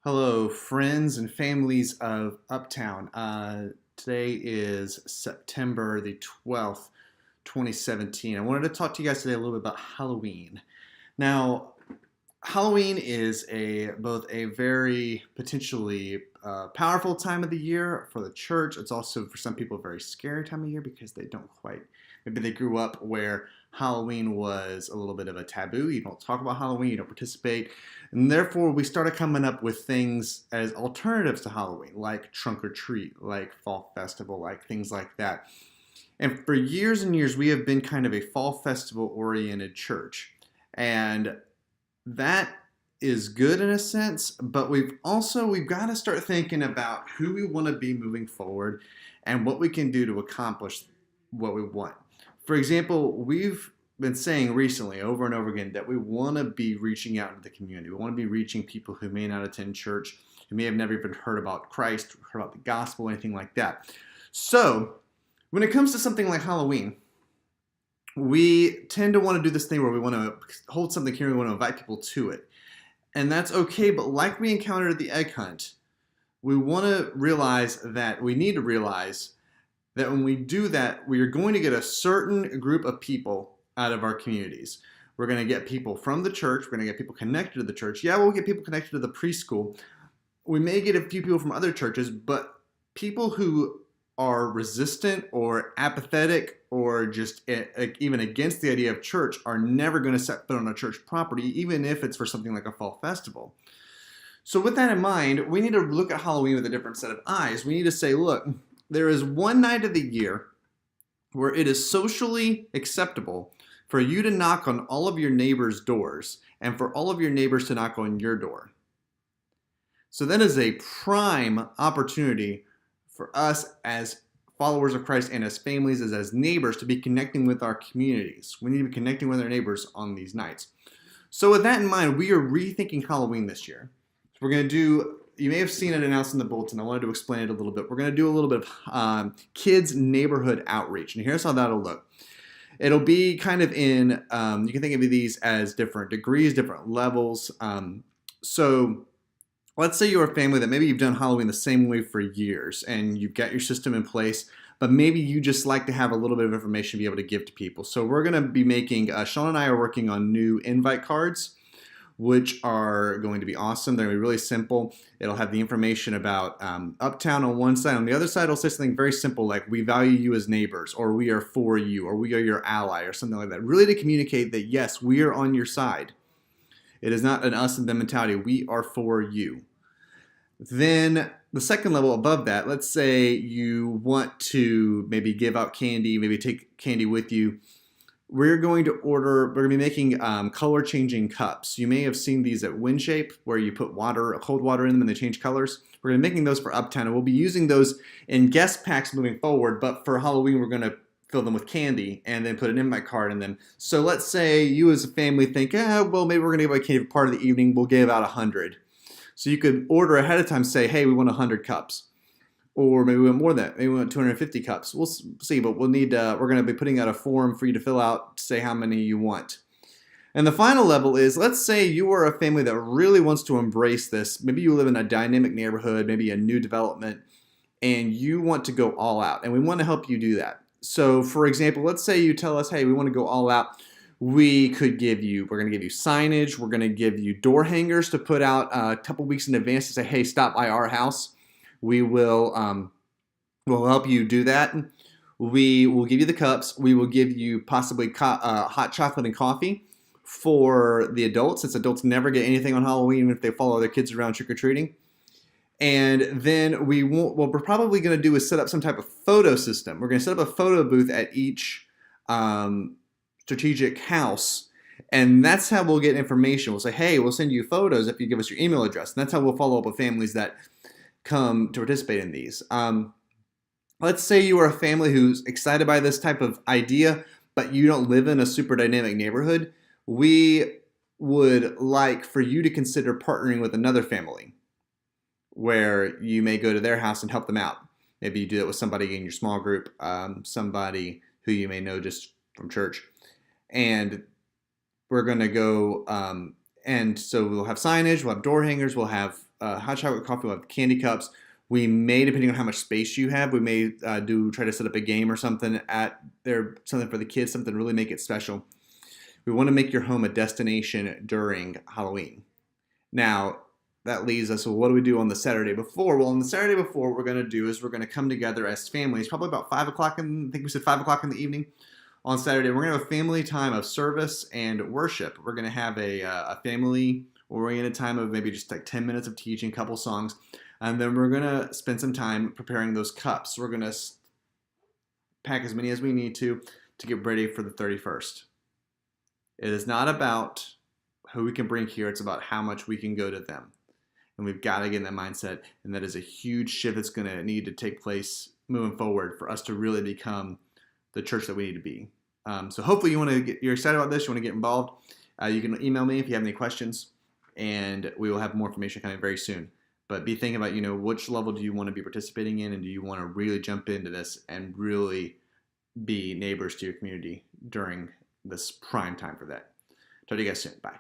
Hello, friends and families of Uptown. Today is September the 12th, 2017. I wanted to talk to you guys today a little bit about Halloween. Now, Halloween is both a very potentially powerful time of the year for the church. It's also for some people a very scary time of year because they don't quite maybe they grew up where Halloween was a little bit of a taboo. You don't talk about Halloween, you don't participate, and therefore we started coming up with things as alternatives to Halloween, like trunk or treat, like fall festival, like things like that. And for years and years, we have been kind of a fall festival oriented church. And that is good in a sense, but we've got to start thinking about who we want to be moving forward and what we can do to accomplish what we want. For example, we've been saying recently over and over again that we want to be reaching out into the community. We want to be reaching people who may not attend church, who may have never even heard about Christ, heard about the gospel, anything like that. So, when it comes to something like Halloween, we tend to want to do this thing where we want to hold something here and we want to invite people to it. And that's okay, but like we encountered at the egg hunt, we want to realize that we need to realize that when we do that, we are going to get a certain group of people out of our communities. We're going to get people from the church. We're going to get people connected to the church. Yeah, we'll get people connected to the preschool. We may get a few people from other churches, but people who are resistant or apathetic or just even against the idea of church are never going to set foot on a church property, even if it's for something like a fall festival. So with that in mind, we need to look at Halloween with a different set of eyes. We need to say, look, there is one night of the year where it is socially acceptable for you to knock on all of your neighbors' doors and for all of your neighbors to knock on your door. So that is a prime opportunity for us as followers of Christ and as families, as neighbors, to be connecting with our communities. We need to be connecting with our neighbors on these nights. So with that in mind, we are rethinking Halloween this year. So we're going to do, you may have seen it announced in the bulletin. I wanted to explain it a little bit. We're going to do a little bit of kids neighborhood outreach. And here's how that'll look. It'll be kind of in, you can think of these as different degrees, different levels. So let's say you're a family that maybe you've done Halloween the same way for years and you've got your system in place, but maybe you just like to have a little bit of information to be able to give to people. So we're going to be making, Sean and I are working on new invite cards, which are going to be awesome. They're going to be really simple. It'll have the information about Uptown on one side. On the other side, it'll say something very simple like, we value you as neighbors, or we are for you, or we are your ally, or something like that. Really to communicate that, yes, we are on your side. It is not an us and them mentality. We are for you. Then the second level above that, let's say you want to maybe give out candy, maybe take candy with you. We're going to be making color changing cups. You may have seen these at WinShape where you put water, cold water in them and they change colors. We're going to be making those for Uptown and we'll be using those in guest packs moving forward, but for Halloween we're going to fill them with candy and then put an invite card in them. So let's say you as a family think, well, maybe we're going to give away candy for part of the evening. We'll give out 100. So you could order ahead of time, say, hey, we want 100 cups. Or maybe we want more than that. Maybe we want 250 cups. We'll see, but we'll need, we're going to be putting out a form for you to fill out to say how many you want. And the final level is, let's say you are a family that really wants to embrace this. Maybe you live in a dynamic neighborhood, maybe a new development, and you want to go all out. And we want to help you do that. So for example, let's say you tell us, hey, we want to go all out. We're going to give you signage. We're going to give you door hangers to put out a couple weeks in advance to say, hey, stop by our house. We will we'll help you do that. We will give you the cups. We will give you possibly hot chocolate and coffee for the adults, since adults never get anything on Halloween even if they follow their kids around trick-or-treating. And then what we're probably going to do is set up some type of photo system. We're going to set up a photo booth at each strategic house, and that's how we'll get information. We'll say, hey, we'll send you photos if you give us your email address, and that's how we'll follow up with families that come to participate in these. Let's say you are a family who's excited by this type of idea, but you don't live in a super dynamic neighborhood. We would like for you to consider partnering with another family where you may go to their house and help them out. Maybe you do that with somebody in your small group, somebody who you may know just from church. And we're going to go, and so we'll have signage, we'll have door hangers, we'll have hot chocolate coffee. We'll have candy cups. We may, depending on how much space you have, we may try to set up a game or something at there, something for the kids, something to really make it special. We want to make your home a destination during Halloween. Now, that leaves us, well, what do we do on the Saturday before? Well, on the Saturday before, what we're going to do is we're going to come together as families, probably about 5 o'clock, I think we said 5 o'clock in the evening on Saturday. We're going to have a family time of service and worship. We're going to have a family-oriented time of maybe just like 10 minutes of teaching, a couple songs. And then we're going to spend some time preparing those cups. We're going to pack as many as we need to get ready for the 31st. It is not about who we can bring here. It's about how much we can go to them. And we've got to get in that mindset. And that is a huge shift that's going to need to take place moving forward for us to really become the church that we need to be. So hopefully you're excited about this. You want to get involved. You can email me if you have any questions. And we will have more information coming very soon. But be thinking about, which level do you want to be participating in, and do you want to really jump into this and really be neighbors to your community during this prime time for that. Talk to you guys soon. Bye.